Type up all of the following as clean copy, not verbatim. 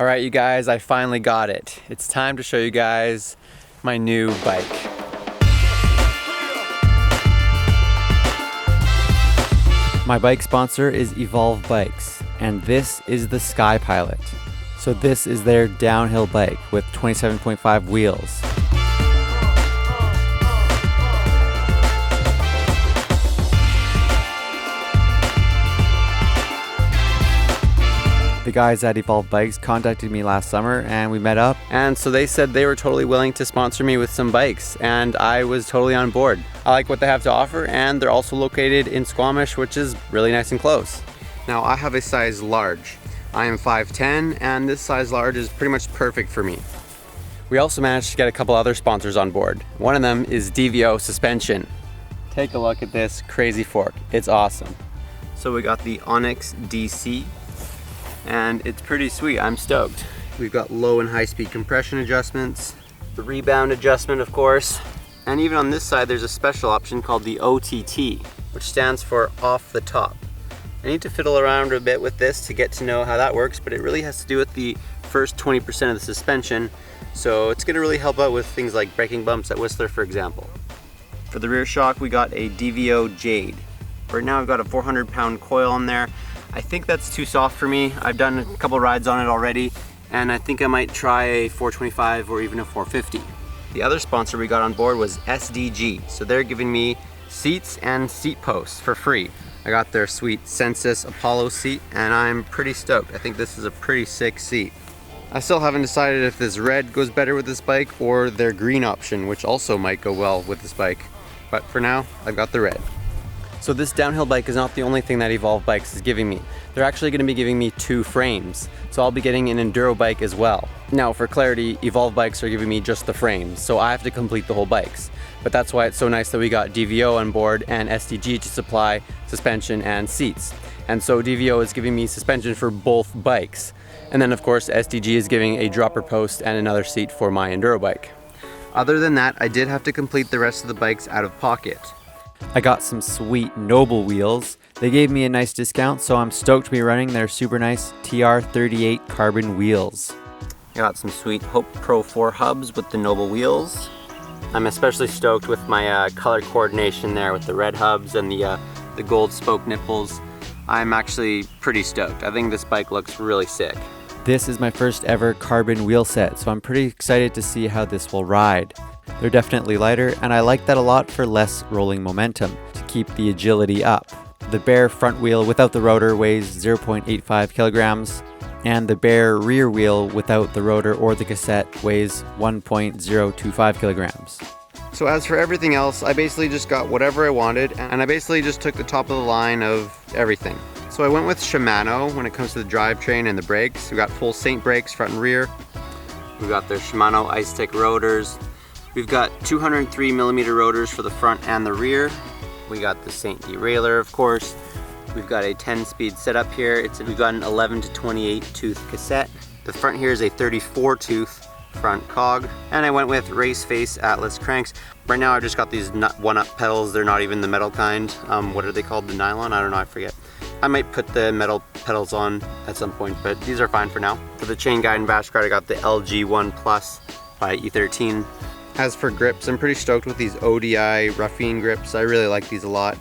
All right, you guys, I finally got it. It's time to show you guys my new bike. My bike sponsor is Evolve Bikes, and this is the Sky Pilot. So this is their downhill bike with 27.5 wheels. The guys at Evolve Bikes contacted me last summer and we met up. And so they said they were totally willing to sponsor me with some bikes, and I was totally on board. I like what they have to offer, and they're also located in Squamish, which is really nice and close. Now I have a size large. I am 5'10", and this size large is pretty much perfect for me. We also managed to get a couple other sponsors on board. One of them is DVO suspension. Take a look at this crazy fork. It's awesome. So we got the Onyx DC, and it's pretty sweet. I'm stoked. We've got low and high speed compression adjustments, the rebound adjustment of course, and even on this side there's a special option called the OTT, which stands for off the top. I need to fiddle around a bit with this to get to know how that works, but it really has to do with the first 20% of the suspension, so it's going to really help out with things like braking bumps at Whistler, for example. For the rear shock we got a DVO Jade. Right now I've got a 400-pound coil on there. I think that's too soft for me. I've done a couple rides on it already, and I think I might try a 425 or even a 450. The other sponsor we got on board was SDG, so they're giving me seats and seat posts for free. I got their sweet Sensus Apollo seat, and I'm pretty stoked. I think this is a pretty sick seat. I still haven't decided if this red goes better with this bike or their green option, which also might go well with this bike. But for now, I've got the red. So this downhill bike is not the only thing that Evolve Bikes is giving me. They're actually going to be giving me 2 frames. So I'll be getting an enduro bike as well. Now for clarity, Evolve Bikes are giving me just the frames, so I have to complete the whole bikes. But that's why it's so nice that we got DVO on board and SDG to supply suspension and seats. And so DVO is giving me suspension for both bikes. And then of course SDG is giving a dropper post and another seat for my enduro bike. Other than that, I did have to complete the rest of the bikes out of pocket. I got some sweet Noble wheels. They gave me a nice discount, so I'm stoked to be running their super nice TR38 carbon wheels. I got some sweet Hope Pro 4 hubs with the Noble wheels. I'm especially stoked with my color coordination there with the red hubs and the gold spoke nipples. I'm actually pretty stoked. I think this bike looks really sick. This is my first ever carbon wheel set, so I'm pretty excited to see how this will ride. They're definitely lighter, and I like that a lot for less rolling momentum to keep the agility up. The bare front wheel without the rotor weighs 0.85 kilograms, and the bare rear wheel without the rotor or the cassette weighs 1.025 kilograms. So as for everything else, I basically just got whatever I wanted, and I basically just took the top of the line of everything. So I went with Shimano when it comes to the drivetrain and the brakes. We got full Saint brakes front and rear. We got their Shimano Ice Stick rotors. We've got 203mm rotors for the front and the rear. We got the Saint derailleur, of course. We've got a 10-speed setup here. We've got an 11 to 28 tooth cassette. The front here is a 34 tooth front cog. And I went with Race Face Atlas cranks. Right now I've just got these one-up pedals. They're not even the metal kind. What are they called? The nylon? I don't know, I forget. I might put the metal pedals on at some point, but these are fine for now. For the chain guide and bash guard, I got the LG1 Plus by E13. As for grips, I'm pretty stoked with these ODI Ruffine grips. I really like these a lot.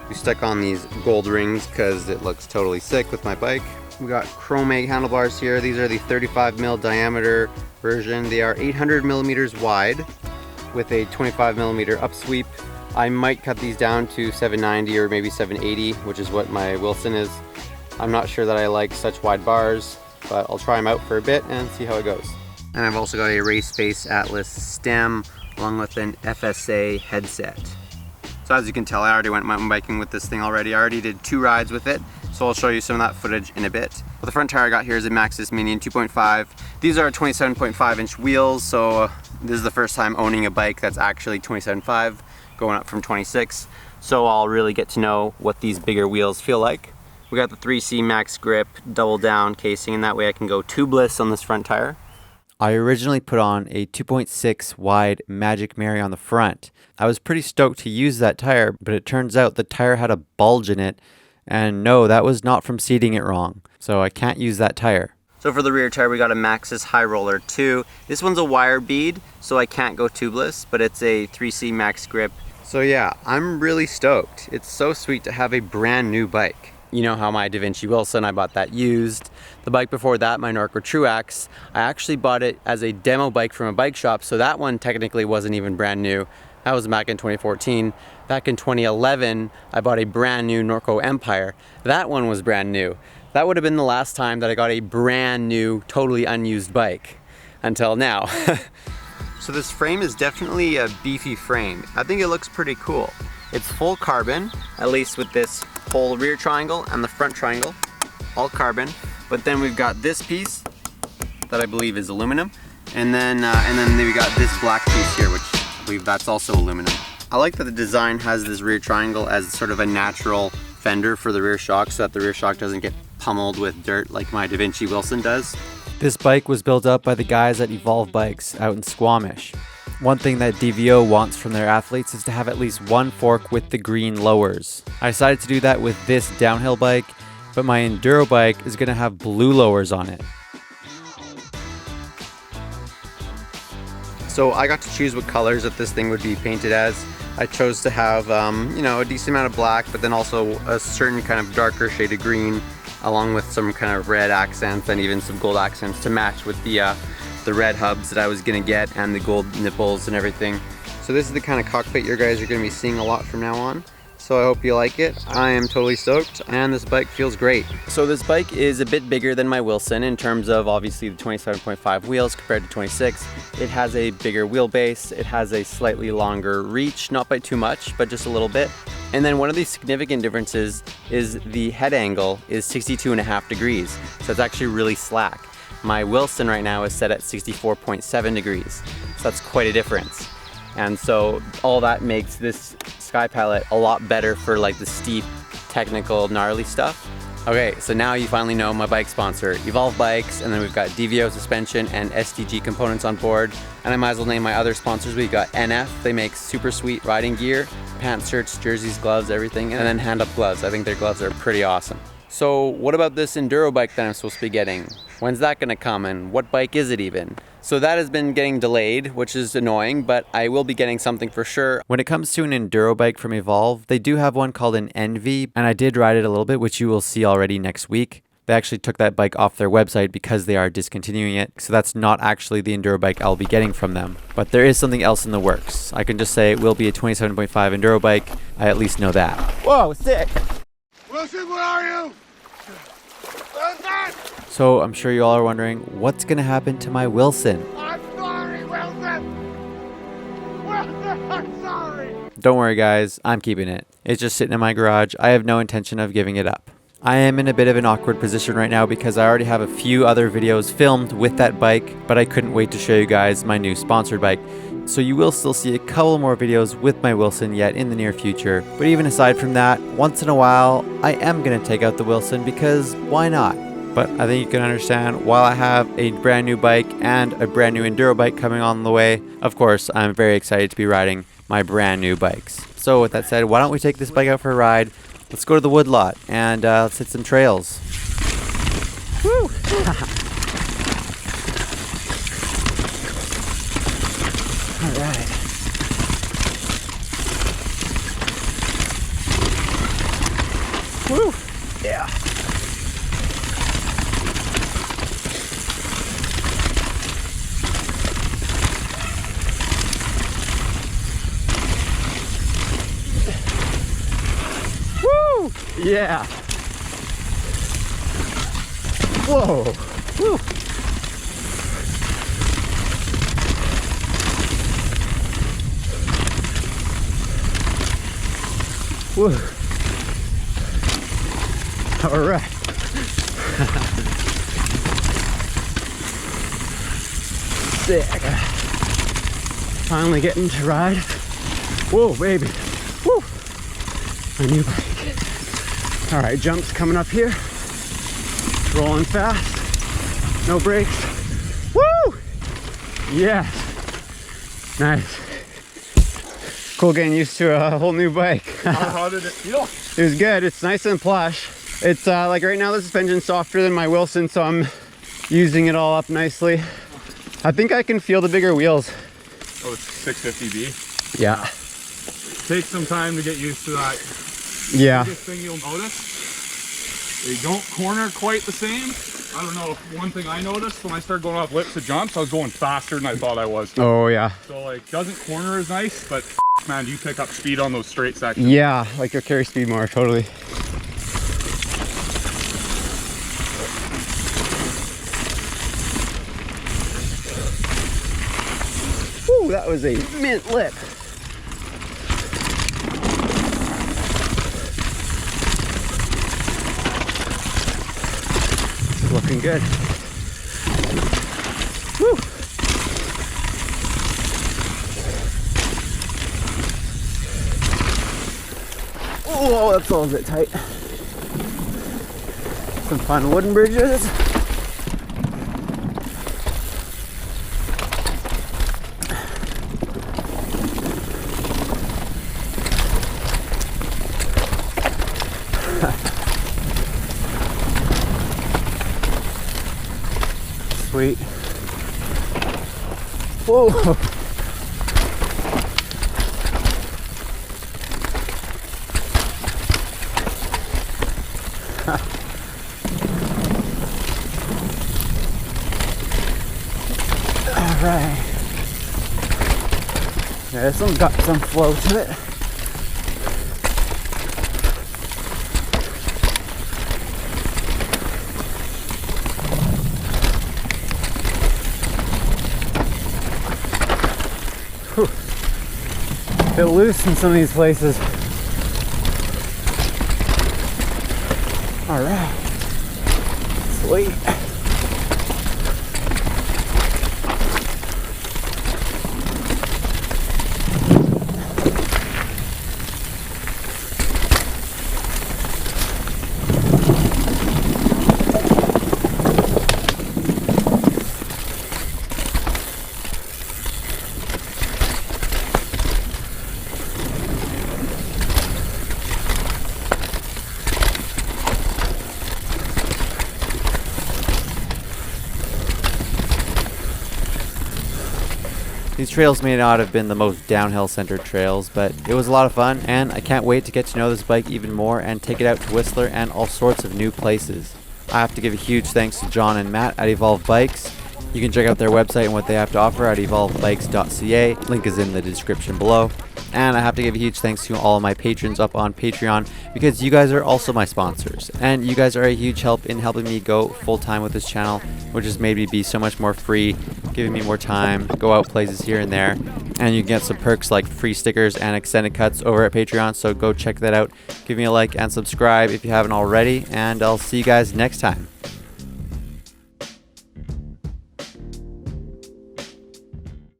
We stuck on these gold rings because it looks totally sick with my bike. We got chrome egg handlebars here. These are the 35mm diameter version. They are 800mm wide with a 25mm upsweep. I might cut these down to 790 or maybe 780, which is what my Wilson is. I'm not sure that I like such wide bars, but I'll try them out for a bit and see how it goes. And I've also got a Race Face Atlas stem along with an FSA headset. So as you can tell, I already went mountain biking with this thing already. I already did 2 rides with it, so I'll show you some of that footage in a bit. Well, the front tire I got here is a Maxxis Mini in 2.5. These are 27.5-inch wheels, so this is the first time owning a bike that's actually 27.5, going up from 26. So I'll really get to know what these bigger wheels feel like. We got the 3C Max Grip double down casing, and that way I can go tubeless on this front tire. I originally put on a 2.6 wide Magic Mary on the front. I was pretty stoked to use that tire, but it turns out the tire had a bulge in it, and no, that was not from seating it wrong, so I can't use that tire. So for the rear tire, we got a Maxxis High Roller 2. This one's a wire bead, so I can't go tubeless, but it's a 3C Max Grip. So yeah, I'm really stoked. It's so sweet to have a brand new bike. You know how my Da Vinci Wilson, I bought that used. The bike before that, my Norco Truax, I actually bought it as a demo bike from a bike shop, so that one technically wasn't even brand new. That was back in 2014. Back in 2011, I bought a brand new Norco Empire. That one was brand new. That would have been the last time that I got a brand new, totally unused bike, until now. So this frame is definitely a beefy frame. I think it looks pretty cool. It's full carbon, at least with this whole rear triangle and the front triangle, all carbon. But then we've got this piece that I believe is aluminum, and then we got this black piece here, which I believe that's also aluminum. I like that the design has this rear triangle as sort of a natural fender for the rear shock, so that the rear shock doesn't get pummeled with dirt like my Da Vinci Wilson does. This bike was built up by the guys at Evolve Bikes out in Squamish. One thing that DVO wants from their athletes is to have at least one fork with the green lowers. I decided to do that with this downhill bike, but my enduro bike is going to have blue lowers on it. So I got to choose what colors that this thing would be painted as. I chose to have, you know, a decent amount of black, but then also a certain kind of darker shade of green, along with some kind of red accents and even some gold accents to match with the red hubs that I was gonna get and the gold nipples and everything. So this is the kind of cockpit you guys are gonna be seeing a lot from now on. So I hope you like it. I am totally stoked, and this bike feels great. So this bike is a bit bigger than my Wilson in terms of obviously the 27.5 wheels compared to 26. It has a bigger wheelbase. It has a slightly longer reach, not by too much, but just a little bit. And then one of the significant differences is the head angle is 62.5 degrees. So it's actually really slack. My Wilson right now is set at 64.7 degrees. So that's quite a difference. And so all that makes this Sky Palette a lot better for like the steep, technical, gnarly stuff. Okay, so now you finally know my bike sponsor, Evolve Bikes, and then we've got DVO suspension and SDG components on board. And I might as well name my other sponsors. We've got NF, they make super sweet riding gear, pants, shirts, jerseys, gloves, everything, and then hand up gloves. I think their gloves are pretty awesome. So what about this enduro bike that I'm supposed to be getting? When's that gonna come, and what bike is it even? So that has been getting delayed, which is annoying, but I will be getting something for sure. When it comes to an enduro bike from Evolve, they do have one called an Envy, and I did ride it a little bit, which you will see already next week. They actually took that bike off their website because they are discontinuing it, so that's not actually the enduro bike I'll be getting from them. But there is something else in the works. I can just say it will be a 27.5 enduro bike. I at least know that. Whoa, sick! Wilson, where are you? Wilson! So I'm sure you all are wondering, what's gonna happen to my Wilson? I'm sorry, Wilson! Wilson, I'm sorry! Don't worry guys, I'm keeping it. It's just sitting in my garage. I have no intention of giving it up. I am in a bit of an awkward position right now because I already have a few other videos filmed with that bike, but I couldn't wait to show you guys my new sponsored bike. So you will still see a couple more videos with my Wilson yet in the near future. But even aside from that, once in a while, I am going to take out the Wilson because why not? But I think you can understand, while I have a brand new bike and a brand new enduro bike coming on the way, of course, I'm very excited to be riding my brand new bikes. So with that said, why don't we take this bike out for a ride? Let's go to the woodlot and let's hit some trails. Woo! All right. Woo! Yeah. Woo! Yeah. Whoa. Woo. Woo. All right. Sick. Finally getting to ride. Whoa, baby. Woo. My new bike. All right, jumps coming up here. Rolling fast. No brakes. Woo! Yeah. Nice. Cool getting used to a whole new bike. How did it feel? It was good. It's nice and plush. It's like right now the suspension's softer than my Wilson, so I'm using it all up nicely. I think I can feel the bigger wheels. Oh, it's 650B. Yeah. Takes some time to get used to that. Yeah. The biggest thing you'll notice, they don't corner quite the same. I don't know, one thing I noticed when I started going off lips to jumps, I was going faster than I thought I was. Oh yeah. So like, doesn't corner as nice, but man, you pick up speed on those straight sections. Yeah, like you'll carry speed more, totally. Ooh, that was a mint lip. Looking good. Woo. Oh, that's a little bit tight. Some fun wooden bridges. Sweet. Whoa. All right. Yeah, this one's got some flow to it. A bit loose in some of these places. All right, sweet. These trails may not have been the most downhill centered trails, but it was a lot of fun, and I can't wait to get to know this bike even more and take it out to Whistler and all sorts of new places. I have to give a huge thanks to John and Matt at Evolve Bikes. You can check out their website and what they have to offer at evolvebikes.ca. Link is in the description below. And I have to give a huge thanks to all of my patrons up on Patreon, because you guys are also my sponsors. And you guys are a huge help in helping me go full time with this channel, which has made me be so much more free, giving me more time, go out places here and there. And you can get some perks like free stickers and extended cuts over at Patreon, so go check that out. Give me a like and subscribe if you haven't already, and I'll see you guys next time.